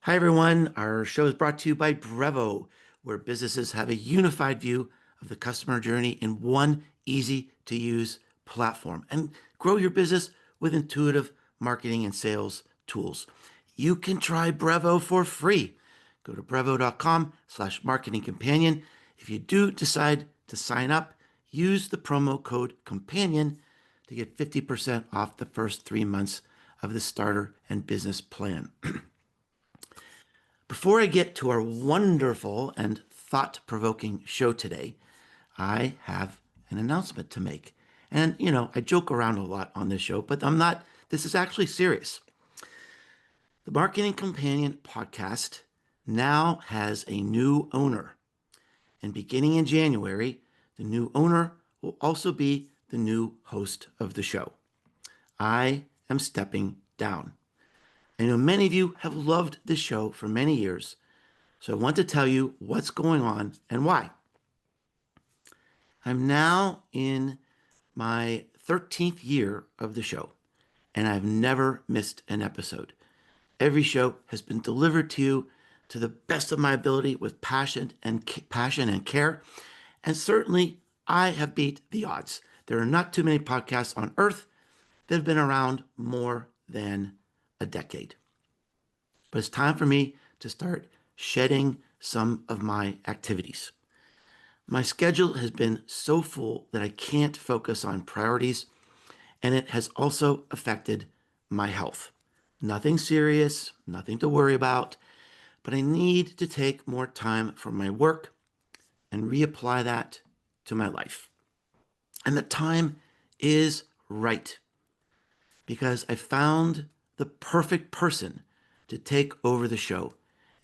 Hi, everyone. Our show is brought to you by Brevo, where businesses have a unified view of the customer journey in one easy to use platform and grow your business with intuitive marketing and sales tools. You can try Brevo for free. Go to brevo.com/marketing companion. If you do decide to sign up, use the promo code companion to get 50% off the first 3 months of the starter and business plan. Before I get to our wonderful and thought-provoking show today, I have an announcement to make. And, I joke around a lot on this show, but this is actually serious. The Marketing Companion podcast now has a new owner. And beginning in January, the new owner will also be the new host of the show. I am stepping down. I know many of you have loved this show for many years, so I want to tell you what's going on and why. I'm now in my 13th year of the show, and I've never missed an episode. Every show has been delivered to you to the best of my ability with passion and care, and certainly I have beat the odds. There are not too many podcasts on earth that have been around more than a decade. But it's time for me to start shedding some of my activities. My schedule has been so full that I can't focus on priorities, and it has also affected my health. Nothing serious, nothing to worry about, but I need to take more time from my work and reapply that to my life. And the time is right because I found the perfect person to take over the show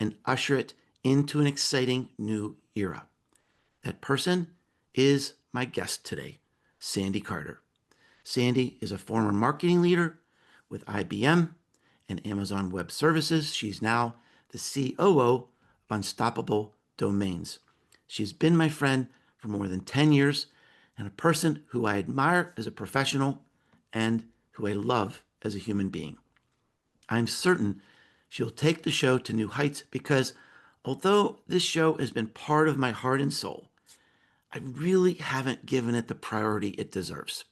and usher it into an exciting new era. That person is my guest today, Sandy Carter. Sandy is a former marketing leader with IBM and Amazon Web Services. She's now the COO of Unstoppable Domains. She's been my friend for more than 10 years and a person who I admire as a professional and who I love as a human being. I'm certain she'll take the show to new heights because although this show has been part of my heart and soul, I really haven't given it the priority it deserves.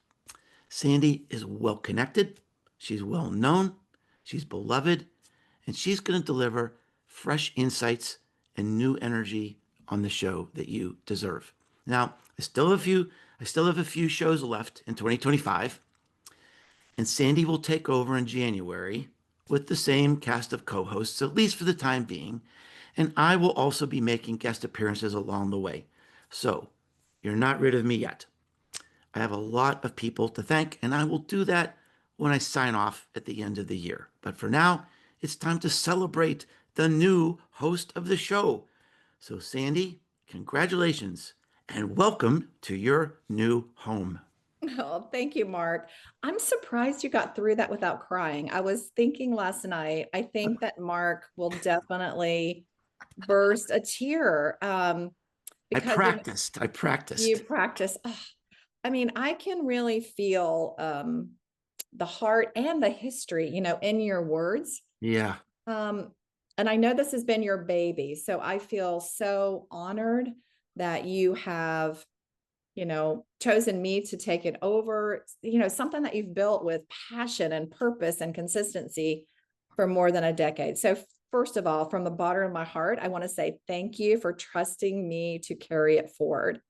Sandy is well connected, she's well known, she's beloved, and she's going to deliver fresh insights and new energy on the show that you deserve. Now, I still have a few shows left in 2025, and Sandy will take over in January with the same cast of co-hosts, at least for the time being, and I will also be making guest appearances along the way. So, you're not rid of me yet. I have a lot of people to thank, and I will do that when I sign off at the end of the year. But for now, it's time to celebrate the new host of the show. So, Sandy, congratulations and welcome to your new home. Oh, thank you, Mark. I'm surprised you got through that without crying. I was thinking last night, I think that Mark will definitely burst a tear I because practiced. I you practiced. practice. Ugh. I mean, I can really feel the heart and the history, in your words. Yeah. Um, and I know this has been your baby, so I feel so honored that you have chosen me to take it over, something that you've built with passion and purpose and consistency for more than a decade. So first of all, from the bottom of my heart, I want to say thank you for trusting me to carry it forward.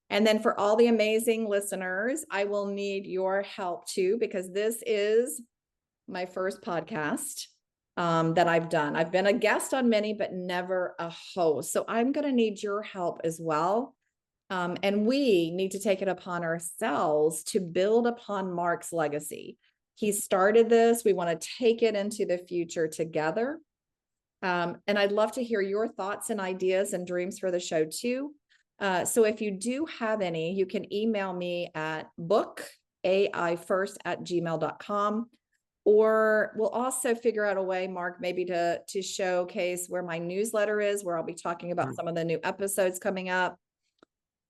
And then for all the amazing listeners, I will need your help too, because this is my first podcast that I've done. I've been a guest on many, but never a host. So I'm going to need your help as well. And we need to take it upon ourselves to build upon Mark's legacy. He started this. We want to take it into the future together. And I'd love to hear your thoughts and ideas and dreams for the show too. So if you do have any, you can email me at bookAIfirst@gmail.com. Or we'll also figure out a way, Mark, maybe to showcase where my newsletter is, where I'll be talking about some of the new episodes coming up.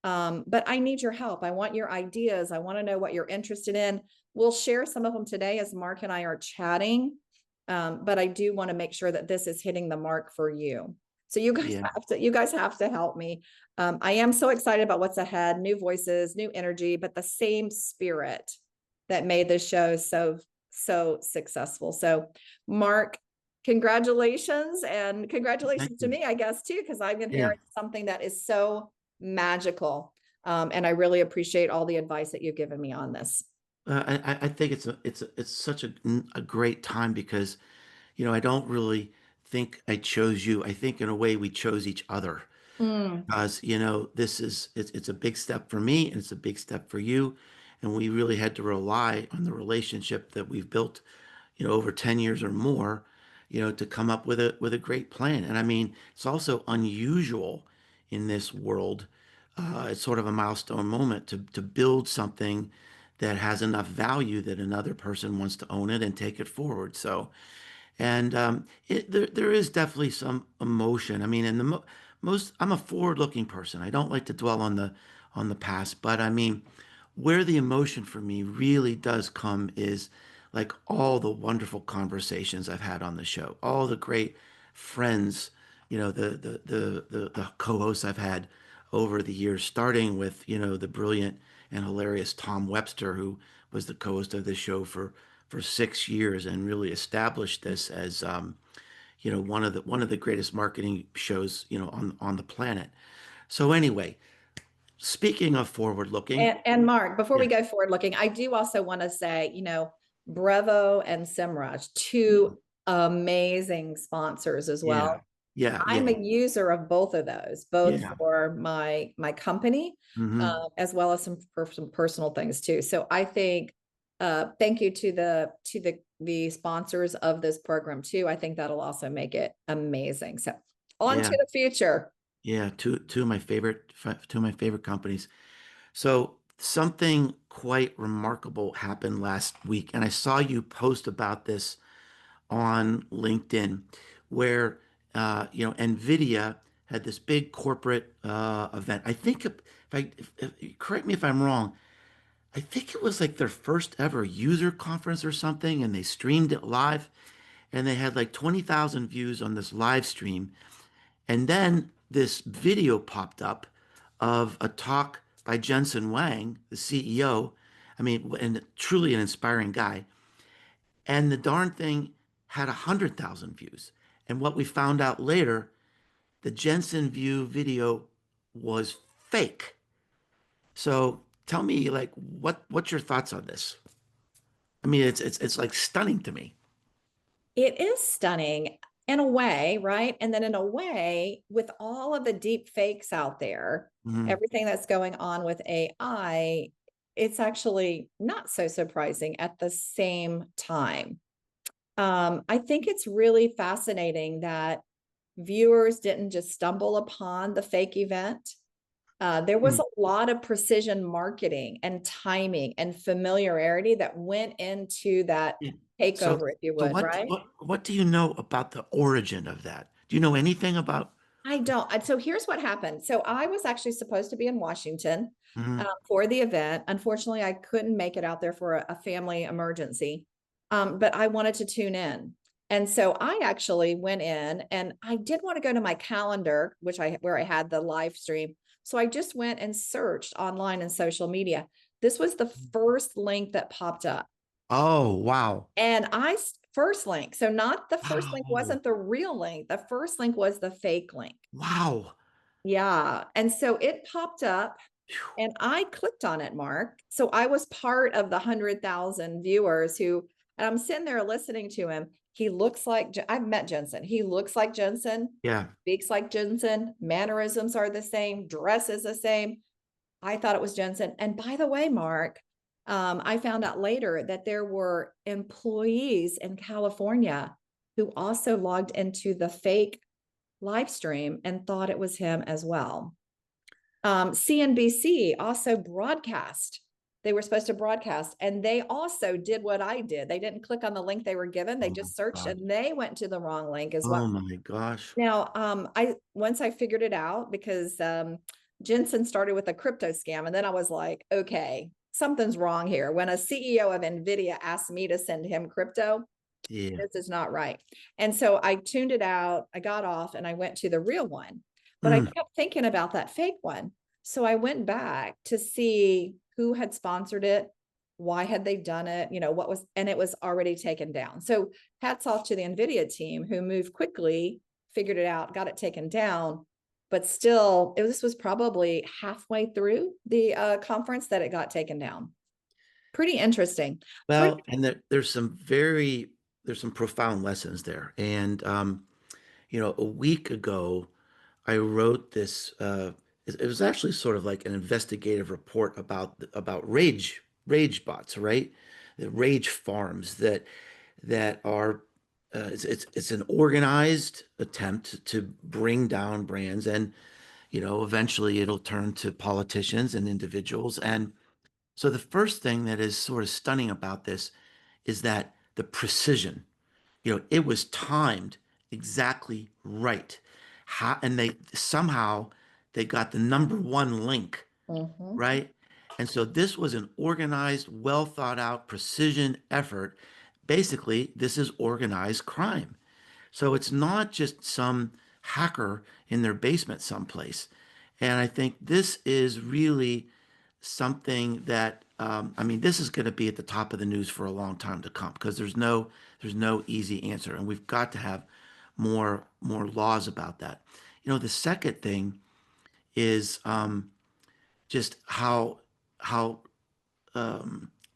But I need your help. I want your ideas. I want to know what you're interested in. We'll share some of them today as Mark and I are chatting. But I do want to make sure that this is hitting the mark for you. So Yeah. you guys have to help me. I am so excited about what's ahead, new voices, new energy, but the same spirit that made this show so successful. So Mark, congratulations, and Thank congratulations to you. me, I guess, too, because I've Yeah. inherited something that is so magical. And I really appreciate all the advice that you've given me on this. I think it's such a great time because, I don't really think I chose you. I think in a way we chose each other Mm. because, it's a big step for me and it's a big step for you. And we really had to rely on the relationship that we've built, over 10 years or more, to come up with a great plan. And I mean, it's also unusual in this world. It's sort of a milestone moment to build something that has enough value that another person wants to own it and take it forward. So, and there is definitely some emotion. I mean, and most I'm a forward-looking person. I don't like to dwell on the past, but I mean, where the emotion for me really does come is like all the wonderful conversations I've had on the show, all the great friends, the co-hosts I've had over the years, starting with, the brilliant and hilarious Tom Webster, who was the co-host of this show for 6 years and really established this as one of the greatest marketing shows on the planet. So anyway, speaking of forward looking, And Mark, before yeah, we go forward looking, I do also want to say, Brevo and Simraj, yeah, two amazing sponsors as yeah, well. yeah, I'm yeah, a user of both of those, both yeah. for my company, Hmm. as well as some personal things too. So I think, thank you to the sponsors of this program too. I think that'll also make it amazing. So on to Yeah, the future. yeah. Two of my favorite companies. So something quite remarkable happened last week, and I saw you post about this on LinkedIn, where NVIDIA had this big corporate event. I think correct me if I'm wrong. I think it was like their first ever user conference or something, and they streamed it live, and they had like 20,000 views on this live stream. And then this video popped up of a talk by Jensen Wang, the CEO. I mean, and truly an inspiring guy. And the darn thing had 100,000 views. And what we found out later, the Jensen View video was fake. So tell me, like, what's your thoughts on this? I mean, it's like stunning to me. It is stunning in a way, right? And then in a way, with all of the deep fakes out there, Hmm. everything that's going on with AI, it's actually not so surprising at the same time. I think it's really fascinating that viewers didn't just stumble upon the fake event. There was a lot of precision marketing and timing and familiarity that went into that Yeah. So, takeover, if you so would, what, right? what, what do you know about the origin of that? Do you know anything about? I don't. So here's what happened. So I was actually supposed to be in Washington Mhm. for the event. Unfortunately, I couldn't make it out there for a family emergency, but I wanted to tune in. And so I actually went in, and I did want to go to my calendar, where I had the live stream. So I just went and searched online and social media. This was the first link that popped up. Oh, wow. And first link. So not the first link Wow. wasn't the real link. The first link was the fake link. Wow. Yeah. And so it popped up Phew. and I clicked on it, Mark. So I was part of the 100,000 viewers and I'm sitting there listening to him. He looks like, I've met Jensen. He looks like Jensen, Yeah. speaks like Jensen, mannerisms are the same, dress is the same. I thought it was Jensen. And by the way, Mark, I found out later that there were employees in California who also logged into the fake live stream and thought it was him as well. CNBC also broadcast. They were supposed to broadcast, and they also did what I did. They didn't click on the link they were given. They Oh my just searched, God. and they went to the wrong link as well. Oh my gosh. Now, I once I figured it out because Jensen started with a crypto scam, and then I was like, okay, something's wrong here. When a CEO of NVIDIA asked me to send him crypto, Yeah. This is not right. And so I tuned it out. I got off and I went to the real one. But I Mm. kept thinking about that fake one. So I went back to see who had sponsored it, why had they done it, what was, and it was already taken down. So hats off to the NVIDIA team who moved quickly, figured it out, got it taken down. But still, this was probably halfway through the conference that it got taken down. Pretty interesting. For Well, and there's some profound lessons there. And a week ago, I wrote this. It was actually sort of like an investigative report about rage bots, right? The rage farms that are it's an organized attempt to bring down brands, and eventually it'll turn to politicians and individuals. And so the first thing that is sort of stunning about this is that the precision, it was timed exactly right. And they got the number one link, Mhm. right? And so this was an organized, well thought out precision effort. Basically, this is organized crime. So it's not just some hacker in their basement someplace. And I think this is really something that I mean, this is going to be at the top of the news for a long time to come because there's no easy answer, and we've got to have more laws about that. The second thing is just how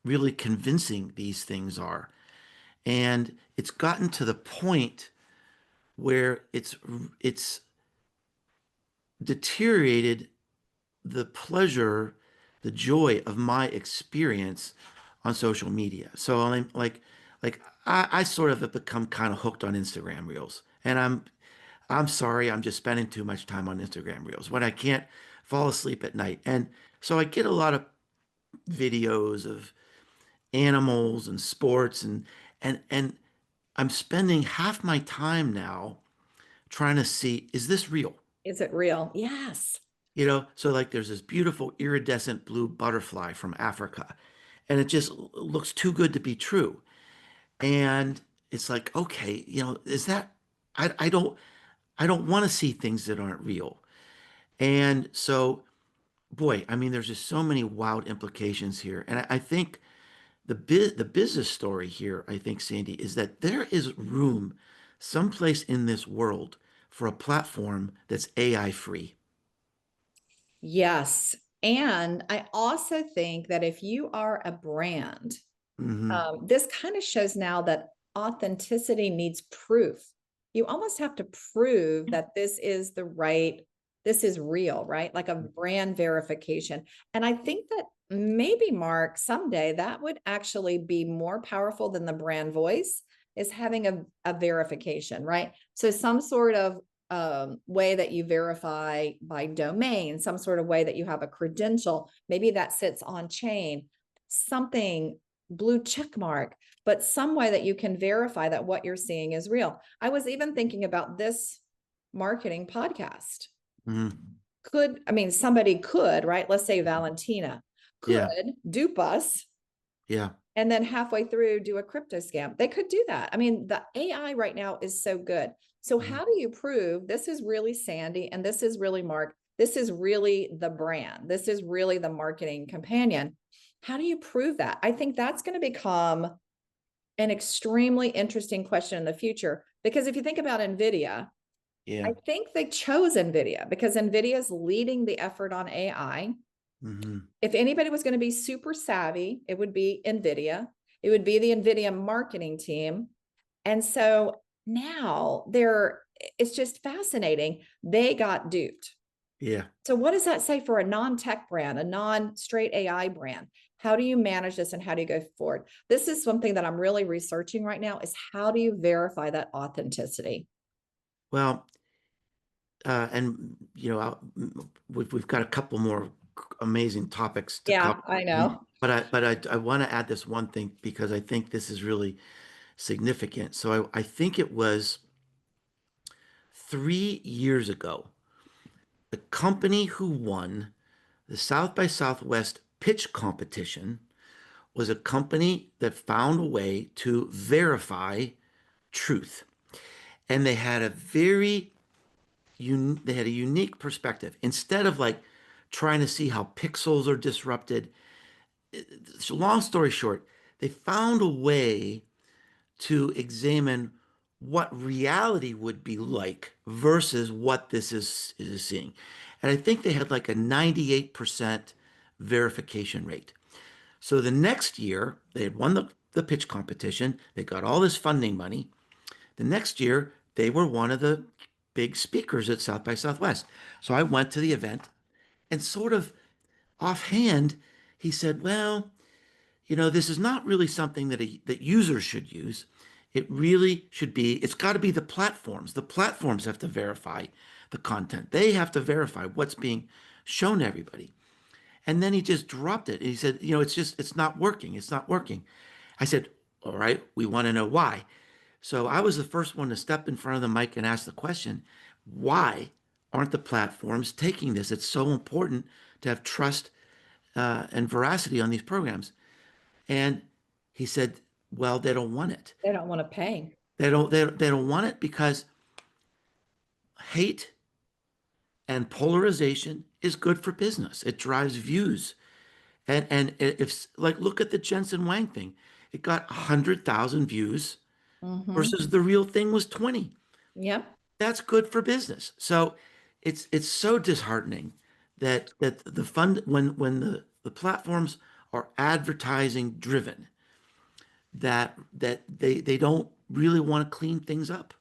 really convincing these things are, and it's gotten to the point where it's deteriorated the pleasure, the joy of my experience on social media. So I'm like I sort of have become kind of hooked on Instagram Reels. And I'm sorry, I'm just spending too much time on Instagram Reels when I can't fall asleep at night. And so I get a lot of videos of animals and sports and I'm spending half my time now trying to see, is this real? Is it real? Yes. So like there's this beautiful iridescent blue butterfly from Africa, and it just looks too good to be true. And it's like, okay, is that I don't want to see things that aren't real. And so, boy, I mean, there's just so many wild implications here. And I think the business story here, I think, Sandy, is that there is room someplace in this world for a platform that's AI free. Yes. And I also think that if you are a brand, Hmm. this kind of shows now that authenticity needs proof. You almost have to prove that this is real, right? Like a brand verification. And I think that maybe, Mark, someday that would actually be more powerful than the brand voice is having a verification, right? So some sort of way that you verify by domain, some sort of way that you have a credential, maybe that sits on chain, something blue check mark, but some way that you can verify that what you're seeing is real. I was even thinking about this marketing podcast. Hmm. Somebody could, right? Let's say Valentina could Yeah. dupe us Yeah. and then halfway through do a crypto scam. They could do that. I mean, the AI right now is so good. So, Mhm. how do you prove this is really Sandy and this is really Mark? This is really the brand. This is really the marketing companion. How do you prove that? I think that's going to become an extremely interesting question in the future because if you think about NVIDIA, Yeah. I think they chose NVIDIA because NVIDIA is leading the effort on AI. Hmm. If anybody was going to be super savvy, it would be NVIDIA. It would be the NVIDIA marketing team. And so now it's just fascinating. They got duped. Yeah. So what does that say for a non-tech brand, a non-straight AI brand? How do you manage this and how do you go forward? This is something that I'm really researching right now is how do you verify that authenticity? Well, and we've got a couple more amazing topics to cover. Yeah, I know. But I want to add this one thing because I think this is really significant. So I think it was 3 years ago, the company who won the South by Southwest pitch competition was a company that found a way to verify truth. And they had a they had a unique perspective. Instead of like trying to see how pixels are disrupted, so long story short, they found a way to examine what reality would be like versus what this is seeing. And I think they had like a 98% verification rate. So the next year, they had won the pitch competition. They got all this funding money. The next year, they were one of the big speakers at South by Southwest. So I went to the event and sort of offhand, he said, well, this is not really something that users should use. It really should be, it's got to be the platforms. The platforms have to verify the content. They have to verify what's being shown to everybody. And then he just dropped it. And he said, it's not working. It's not working. I said, all right, we want to know why. So I was the first one to step in front of the mic and ask the question, why aren't the platforms taking this? It's so important to have trust and veracity on these programs. And he said, well, they don't want it. They don't want to pay. They don't want it because hate and polarization is good for business. It drives views. And if like look at the Jensen Wang thing, it got 100,000 views Mm-hmm. versus the real thing was 20. Yep. That's good for business. So it's so disheartening that the fund when the platforms are advertising driven, that they don't really want to clean things up.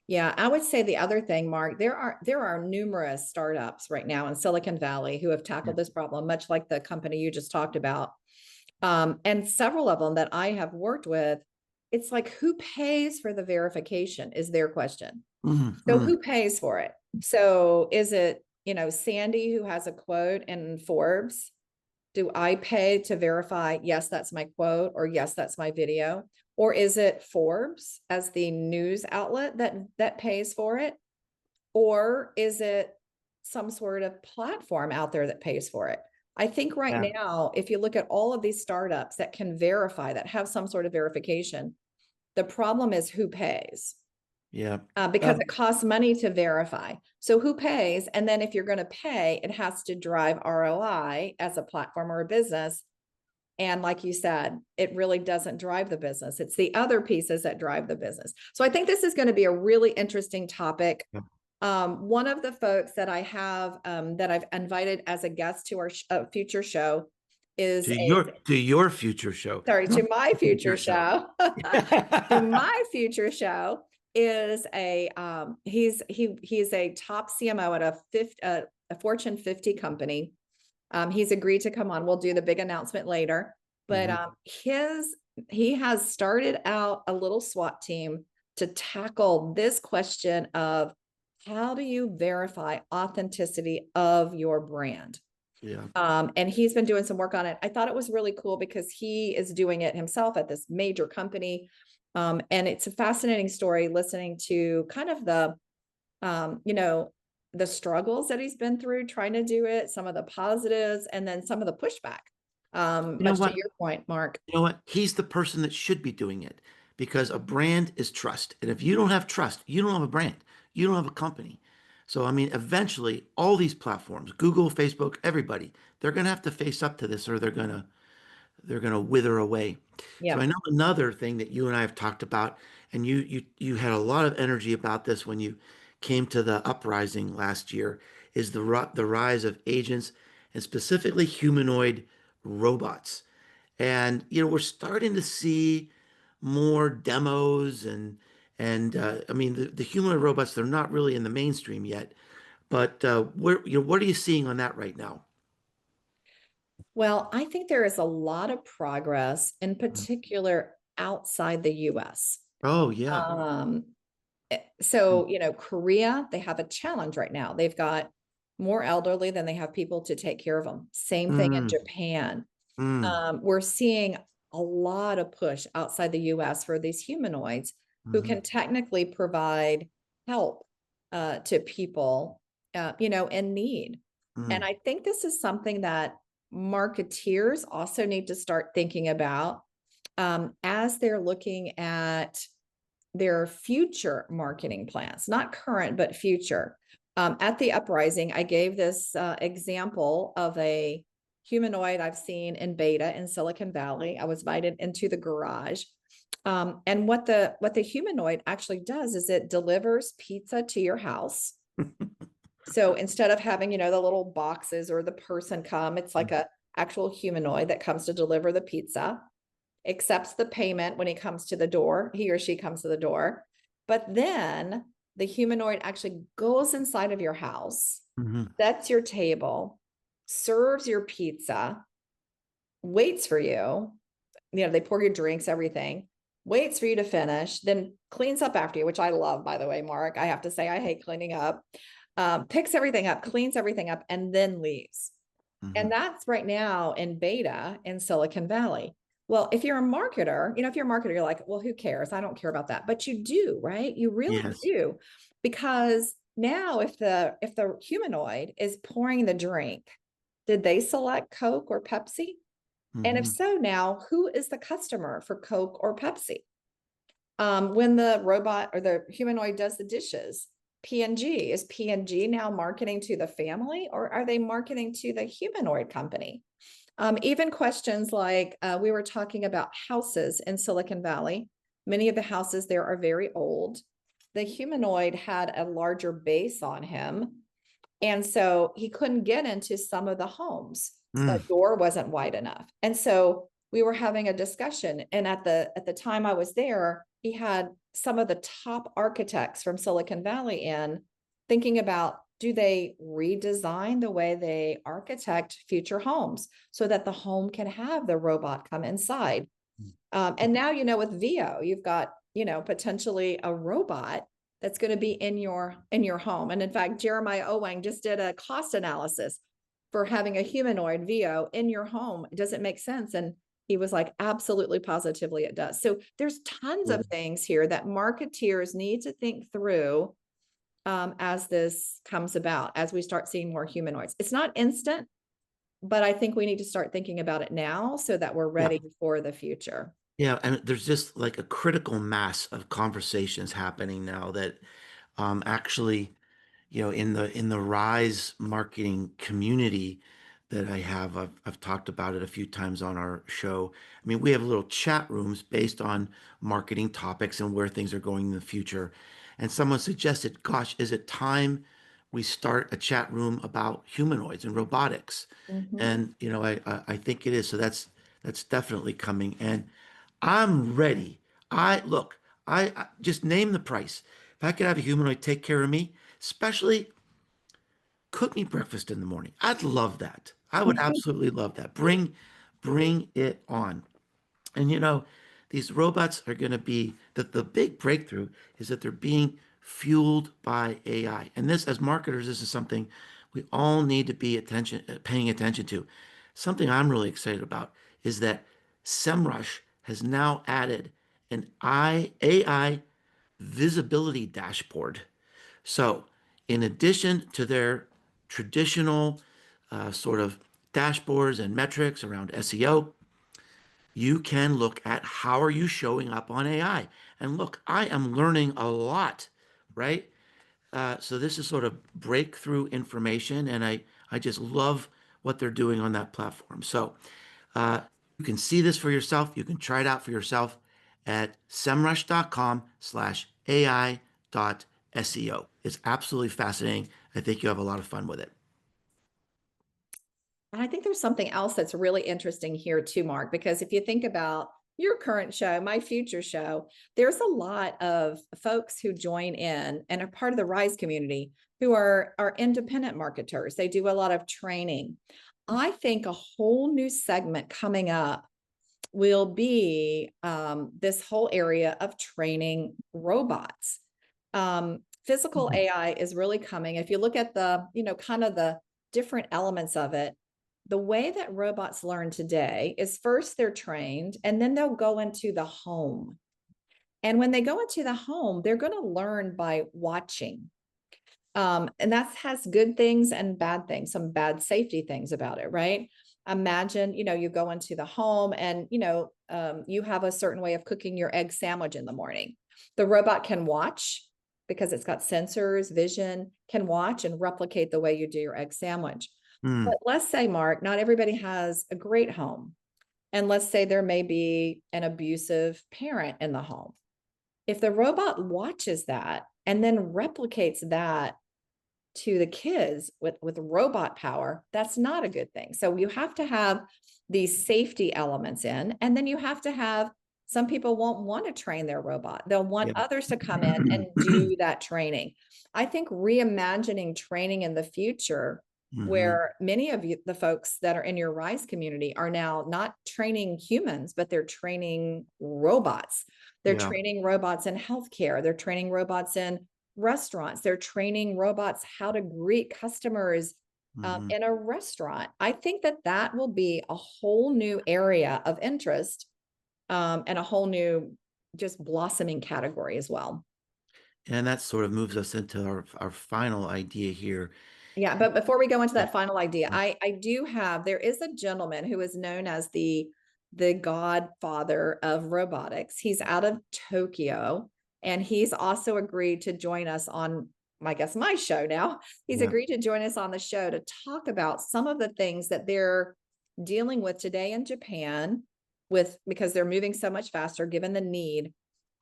Yeah, I would say the other thing, Mark, there are numerous startups right now in Silicon Valley who have Yeah. tackled this problem, much like the company you just talked about. And several of them that I have worked with, it's like who pays for the verification is their question. So Mm-hmm. who pays for it? So is it, Sandy who has a quote in Forbes? Do I pay to verify, yes, that's my quote, or yes, that's my video? Or is it Forbes as the news outlet that pays for it? Or is it some sort of platform out there that pays for it? I think right Yeah. now, if you look at all of these startups that can verify, that have some sort of verification, the problem is who pays, Yeah. because it costs money to verify. So who pays? And then if you're going to pay, it has to drive ROI as a platform or a business. And like you said, it really doesn't drive the business. It's the other pieces that drive the business. So I think this is going to be a really interesting topic. Yeah. One of the folks that I have that I've invited as a guest to our future show is To your future show. to Not my future your show. show. To my future show is he's a top CMO at a Fortune 50 company. He's agreed to come on. We'll do the big announcement later. But Mhm. he has started out a little SWAT team to tackle this question of how do you verify authenticity of your brand? Yeah. And he's been doing some work on it. I thought it was really cool because he is doing it himself at this major company. And it's a fascinating story listening to kind of the struggles that he's been through trying to do it, some of the positives, and then some of the pushback. You know Much to what? your point, Mark. You know what? He's the person that should be doing it because a brand is trust. And if you don't have trust, you don't have a brand. You don't have a company. So, I mean, eventually, all these platforms, Google, Facebook, everybody, they're going to have to face up to this or they're going to wither away. So I Yeah. know another thing that you and I have talked about, and you had a lot of energy about this when you came to the uprising last year, is the rise of agents and specifically humanoid robots. And we're starting to see more demos and I mean the humanoid robots, they're not really in the mainstream yet, but what are you seeing on that right now? Well, I think there is a lot of progress, in particular outside the US. Oh yeah. Um, so, Korea, they have a challenge right now. They've got more elderly than they have people to take care of them. Same thing in Mm, Japan. mm, We're seeing a lot of push outside the US for these humanoids who mhm, can technically provide help to people, in need. And mm. I think this is something that marketeers also need to start thinking about as they're looking at their future marketing plans, not current, but future. At the uprising, I gave this example of a humanoid I've seen in beta in Silicon Valley. I was invited into the garage. And what the humanoid actually does is it delivers pizza to your house. So instead of having, the little boxes or the person come, it's like a actual humanoid that comes to deliver the pizza, accepts the payment when he comes to the door, he or she comes to the door. But then the humanoid actually goes inside of your house, sets your table, serves your pizza, waits for you. They pour your drinks, everything, waits for you to finish, then cleans up after you, which I love, by the way, Mark. I have to say, I hate cleaning up. Picks everything up, cleans everything up, and then leaves. And that's right now in beta in Silicon Valley. Well, if you're a marketer, if you're a marketer, you're like, well, who cares? I don't care about that. But you do, right? You really Yes. do. Because now if the humanoid is pouring the drink, did they select Coke or Pepsi? And if so, now who is the customer for Coke or Pepsi? When the robot or the humanoid does the dishes, P&G, is P&G now marketing to the family, or are they marketing to the humanoid company? Even questions like we were talking about houses in Silicon Valley. Many of the houses there are very old. The humanoid had a larger base on him, and so he couldn't get into some of the homes. The door wasn't wide enough. And so we were having a discussion. And at the time I was there, he had some of the top architects from Silicon Valley in thinking about, do they redesign the way they architect future homes so that the home can have the robot come inside? And now, with VO, you've got, potentially a robot that's going to be in your home. And in fact, Jeremiah Owang just did a cost analysis for having a humanoid VO in your home. Does it make sense? And he was like, absolutely, positively, it does. So there's tons of things here that marketeers need to think through as this comes about, as we start seeing more humanoids. It's not instant, but I think we need to start thinking about it now so that we're Yeah. ready for the future. Yeah, and there's just like a critical mass of conversations happening now that actually, in the Rise marketing community that I have, I've talked about it a few times on our show. I mean, we have little chat rooms based on marketing topics and where things are going in the future. And someone suggested, gosh, is it time we start a chat room about humanoids and robotics? Mhm. And I think it is. So that's definitely coming. And I'm ready. I just name the price. If I could have a humanoid take care of me, especially cook me breakfast in the morning, I'd love that. I would absolutely love that. Bring it on. And these robots are going to be the big breakthrough is that they're being fueled by AI. And this, as marketers, this is something we all need to be paying attention to. Something I'm really excited about is that SEMrush has now added an AI visibility dashboard. So, in addition to their traditional sort of dashboards and metrics around SEO, you can look at how are you showing up on AI. And look, I am learning a lot, right? So this is sort of breakthrough information, and I just love what they're doing on that platform. So you can see this for yourself. You can try it out for yourself at semrush.com/ai.seo. It's absolutely fascinating. I think you'll have a lot of fun with it. And I think there's something else that's really interesting here too, Mark, because if you think about your current show, my future show, there's a lot of folks who join in and are part of the Rise community who are independent marketers. They do a lot of training. I think a whole new segment coming up will be this whole area of training robots. Physical Mhm. AI is really coming. If you look at the, kind of the different elements of it, the way that robots learn today is first they're trained and then they'll go into the home. And when they go into the home, they're going to learn by watching. And that has good things and bad things, some bad safety things about it, right? Imagine, you go into the home and, you have a certain way of cooking your egg sandwich in the morning. The robot can watch because it's got sensors, vision, can watch and replicate the way you do your egg sandwich. But Mm, let's say, Mark, not everybody has a great home. And let's say there may be an abusive parent in the home. If the robot watches that and then replicates that to the kids with robot power, that's not a good thing. So you have to have these safety elements in, and then you have to have, some people won't want to train their robot. They'll want yeah. others to come in and do that training. I think reimagining training in the future, Hmm. where many of you, the folks that are in your Rise community, are now not training humans, but they're training robots. They're Yeah. training robots in healthcare. They're training robots in restaurants. They're training robots how to greet customers Hmm. in a restaurant. I think that that will be a whole new area of interest, and a whole new just blossoming category as well. And that sort of moves us into our final idea here. Yeah, but before we go into Yeah. that final idea, I do have, there is a gentleman who is known as the godfather of robotics. He's out of Tokyo, and he's also agreed to join us on, I guess, my show now. He's Yeah. agreed to join us on the show to talk about some of the things that they're dealing with today in Japan, with, because they're moving so much faster given the need,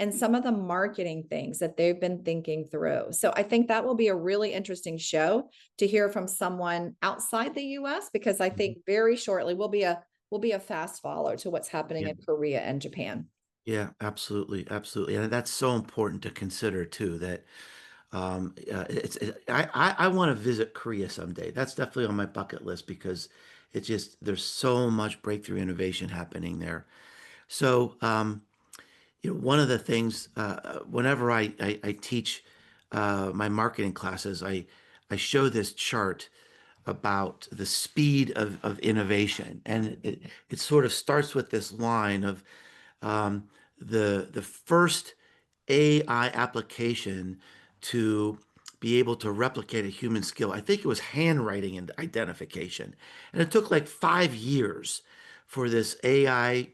and some of the marketing things that they've been thinking through. So I think that will be a really interesting show to hear from someone outside the US, because I Mhm. think very shortly we'll be a fast follow to what's happening Yeah. in Korea and Japan. Yeah, absolutely, absolutely, and that's so important to consider too. That I want to visit Korea someday. That's definitely on my bucket list because it's just there's so much breakthrough innovation happening there. So, one of the things whenever I teach my marketing classes, I show this chart about the speed of innovation, and it sort of starts with this line of um, the first AI application to be able to replicate a human skill. I think it was handwriting and identification, and it took like 5 years for this AI,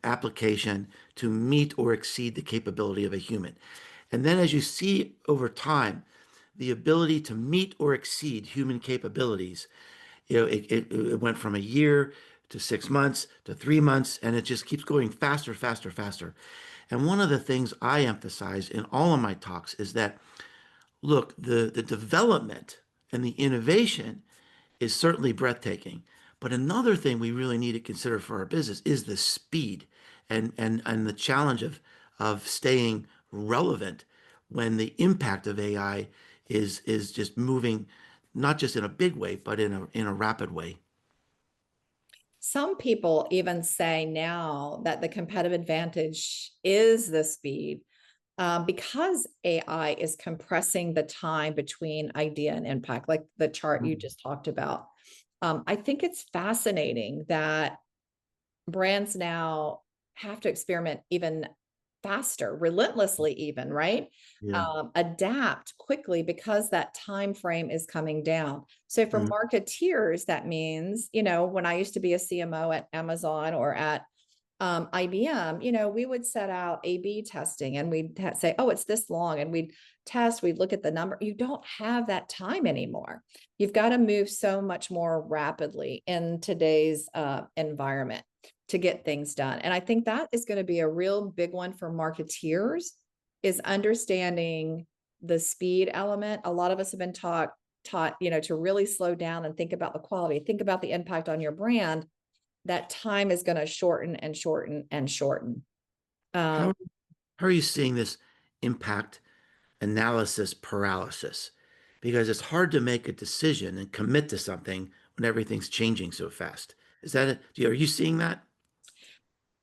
application to meet or exceed the capability of a human. And then, as you see over time, the ability to meet or exceed human capabilities, it went from a year to 6 months to 3 months, and it just keeps going faster, faster, faster. And one of the things I emphasize in all of my talks is that, look, the development and the innovation is certainly breathtaking. But another thing we really need to consider for our business is the speed and the challenge of staying relevant when the impact of AI is just moving, not just in a big way, but in a rapid way. Some people even say now that the competitive advantage is the speed, because AI is compressing the time between idea and impact, like the chart you Mm. just talked about. I think it's fascinating that brands now have to experiment even faster, relentlessly, even, right? Yeah. Adapt quickly because that time frame is coming down. So for Mm. marketeers, that means, when I used to be a CMO at Amazon or at IBM, we would set out A/B testing, and we'd say, oh, it's this long. And we'd test, we'd look at the number. You don't have that time anymore. You've got to move so much more rapidly in today's environment to get things done. And I think that is going to be a real big one for marketeers, is understanding the speed element. A lot of us have been taught, to really slow down and think about the quality, think about the impact on your brand. That time is going to shorten and shorten and shorten. Um, How how are you seeing this impact analysis paralysis? Because it's hard to make a decision and commit to something when everything's changing so fast. Is that it? Are you seeing that?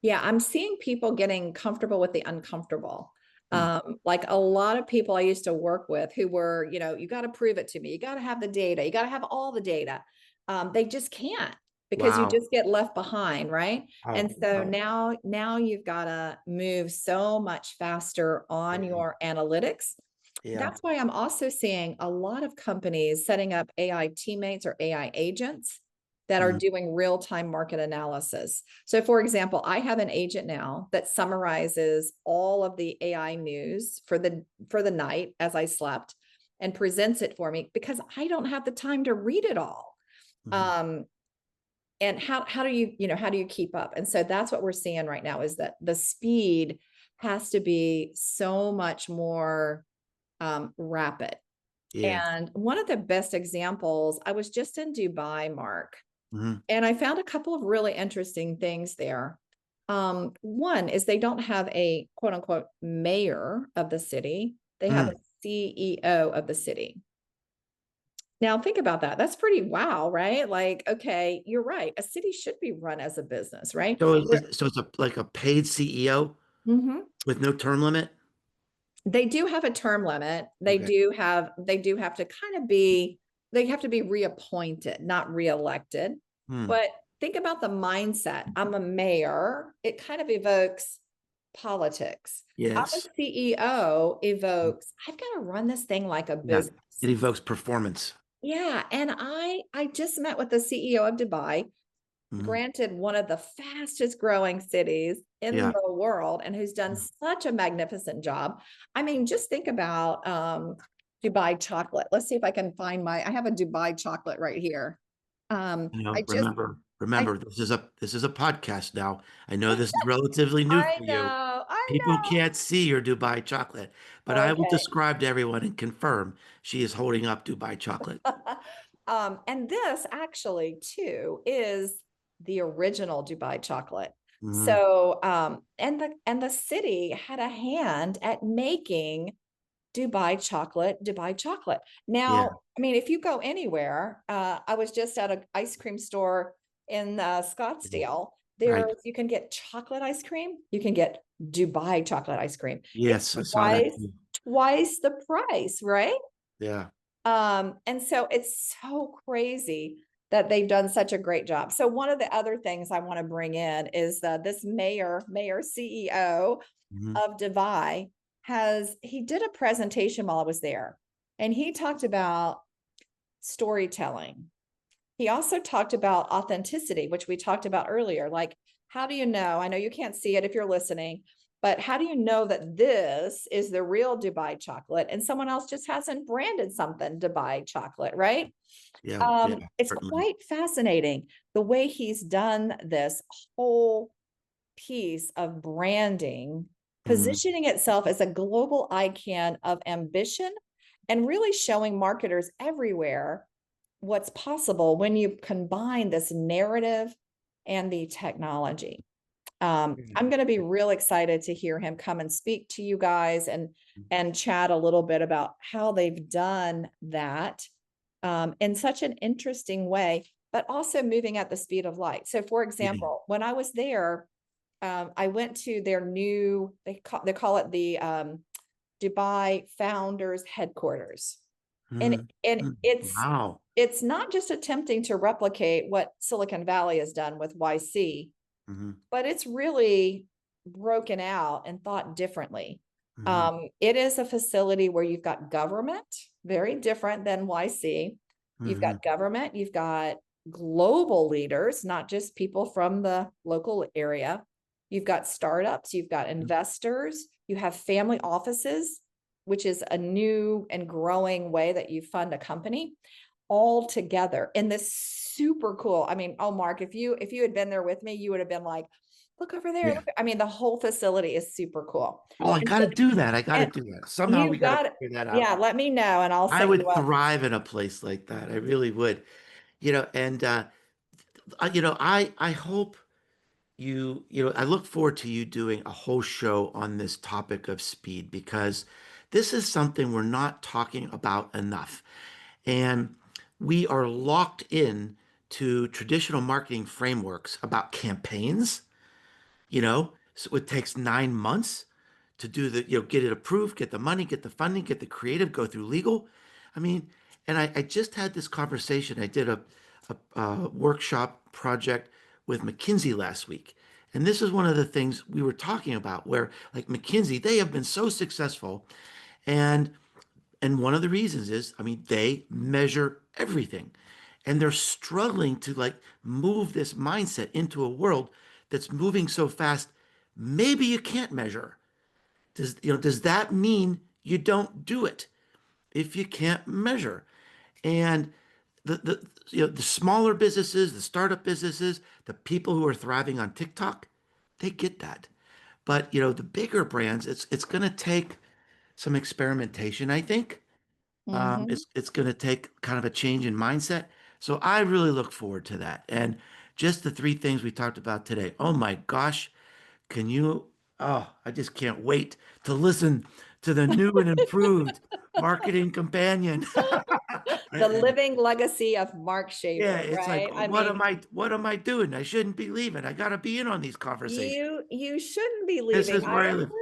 Yeah, I'm seeing people getting comfortable with the uncomfortable. Hmm. Like a lot of people I used to work with who were, you got to prove it to me. You got to have the data. You got to have all the data. They just can't, because you Wow. just get left behind, right? Wow. And so Wow. now you've got to move so much faster on Yeah. your analytics. Yeah. That's why I'm also seeing a lot of companies setting up AI teammates or AI agents that are Mhm. doing real-time market analysis. So for example, I have an agent now that summarizes all of the AI news for the night as I slept and presents it for me because I don't have the time to read it all. Mhm. Um, and how do how do you keep up? And so that's what we're seeing right now is that the speed has to be so much more rapid. Yeah. And one of the best examples, I was just in Dubai, Mark, Mhm. and I found a couple of really interesting things there. One is they don't have a quote unquote mayor of the city, they have a Mm. CEO of the city. Now, think about that. That's pretty wow, right? Like, okay, you're right. A city should be run as a business, right? So it's like a paid CEO Mhm. with no term limit? They do have a term limit. Okay. They do have to kind of be they have to be reappointed, not reelected. Hmm. But think about the mindset. I'm a mayor. It kind of evokes politics. I'm a Yes. CEO evokes, I've got to run this thing like a Yeah. business. It evokes performance. Yeah. And I just met with the CEO of Dubai, Mhm. granted one of the fastest growing cities in Yeah. the world and who's done Mm. such a magnificent job. I mean, just think about Dubai chocolate. Let's see if I can find I have a Dubai chocolate right here. I just, I, Remember, this is a podcast now. I know this is relatively new for you. I People can't see your Dubai chocolate, but know. I will Okay. describe to everyone and confirm she is holding up Dubai chocolate. And this actually too is the original Dubai chocolate. Hmm. So, and the city had a hand at making Dubai chocolate. Yeah. Now, I mean, if you go anywhere, I was just at an ice cream store in Scottsdale. Right. You can get chocolate ice cream. You can get Dubai chocolate ice cream. It's Yes, I saw that too. twice the price, right? Yeah. And so it's so crazy that they've done such a great job. So one of the other things I want to bring in is this mayor CEO Hmm. of Dubai he did a presentation while I was there, and he talked about storytelling. He also talked about authenticity, which we talked about earlier. Like, how do you know? I know you can't see it if you're listening, but how do you know that this is the real Dubai chocolate and someone else just hasn't branded something Dubai chocolate, right? Yeah. Yeah. It's Certainly. quite fascinating the way he's done this whole piece of branding, Hmm. positioning itself as a global icon of ambition and really showing marketers everywhere what's possible when you combine this narrative and the technology. I'm going to be real excited to hear him come and speak to you guys and chat a little bit about how they've done that in such an interesting way, but also moving at the speed of light. So, for Yeah. example, when I was there, I went to their new they call it the Dubai Founders Headquarters, and Mhm. and Mhm. it's Wow. it's not just attempting to replicate what Silicon Valley has done with YC, Hmm. but it's really broken out and thought differently. Hmm. It is a facility where you've got government, very different than YC. You've Hmm. got government, you've got global leaders, not just people from the local area. You've got startups, you've got investors, you have family offices, which is a new and growing way that you fund a company all together in this super cool. I mean, oh Mark, if you had been there with me, you would have been like, look over there. Yeah. Look, I mean, the whole facility is super cool. Well, I And got so to do that. I got to and do that. Somehow we you've got to got it. figure that out. Yeah, let me know and I'll I set you would up. thrive in a place like that. I really would. And I hope I look forward to you doing a whole show on this topic of speed because this is something we're not talking about enough. And we are locked in to traditional marketing frameworks about campaigns. So it takes 9 months to do get it approved, get the money, get the funding, get the creative, go through legal. I mean, and I just had this conversation. I did a workshop project with McKinsey last week. And this is one of the things we were talking about where like McKinsey, they have been so successful. And one of the reasons is, I mean, they measure everything. and they're struggling to like move this mindset into a world that's moving so fast. Maybe you can't measure. Does that mean you don't do it if you can't measure? And the smaller businesses, the startup businesses, the people who are thriving on TikTok, they get that. But the bigger brands, it's going to take some experimentation, I think. Mhm. It's going to take kind of a change in mindset. So I really look forward to that. And just the three things we talked about today. Oh my gosh, can you? Oh, I just can't wait to listen to the new and improved marketing companion. The living legacy of Mark Yeah, Schaefer, it's like, right? I what am mean, I doing? I shouldn't be leaving. I got to be in on these conversations. you shouldn't be This leaving. is I where I live. agree.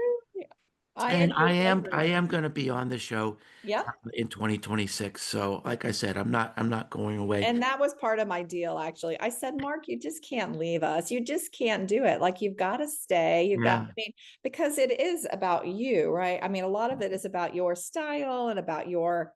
I And I agree. I am I agree. am going to be on the show Yep. in 2026. So, like I said, I'm not going away. And that was part of my deal, actually. I said, Mark, you just can't leave us. You just can't do it. Like, you've got to stay. Yeah. I mean, because it is about you, right? I mean, a lot of it is about your style and about your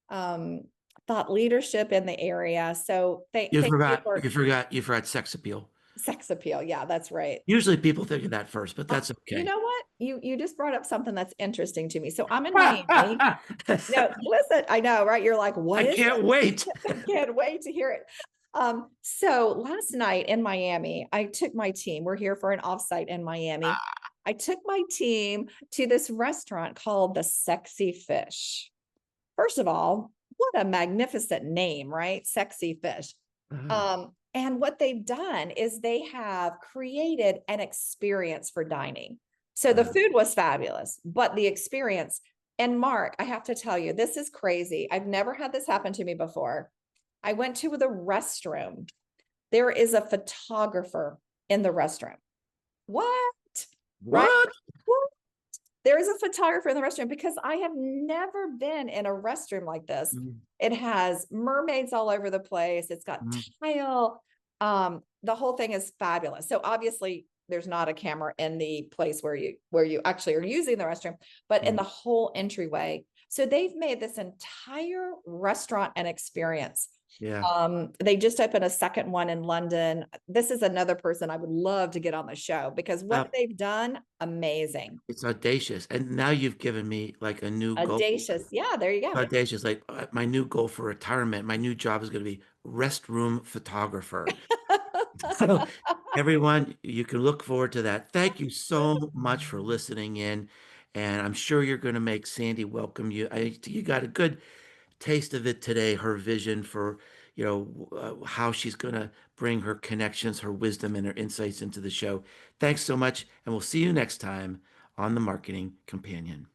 um, thought leadership in the area. So You thank you forgot, for you forgot, you forgot sex appeal. sex appeal. Yeah, that's right. Usually people think of that first, but that's You okay. know what? You just brought up something that's interesting to me. So I'm in Miami. No, listen, I know, right? You're like, what I is can't wait. it? I can't wait to hear it. So last night in Miami, I took my team. We're here for an offsite in Miami. I took my team to this restaurant called the Sexy Fish. First of all, what a magnificent name, right? Sexy Fish. Uh, And what they've done is they have created an experience for dining. So the uh, food was fabulous, but the experience, and Mark, I have to tell you, this is crazy. I've never had this happen to me before. I went to the restroom. There is a photographer in the restroom. What? Right? what? What? There is a photographer in the restroom because I have never been in a restroom like this. Mm, It has mermaids all over the place. It's got mm, tile. The whole thing is fabulous. So obviously there's not a camera in the place where you actually are using the restroom, but in mm. the whole entryway. So they've made this entire restaurant an experience. Yeah. They just opened a second one in London. This is another person I would love to get on the show because what Well, they've done, amazing. it's audacious. And now you've given me like a new goal. Audacious. Yeah, there you go. Audacious, like my new goal for retirement. My new job is going to be restroom photographer. So, everyone, you can look forward to that. Thank you so much for listening in. And I'm sure you're going to make Sandy welcome you. You got a good taste of it today, her vision for, how she's going to bring her connections, her wisdom, and her insights into the show. Thanks so much. And we'll see you next time on The Marketing Companion.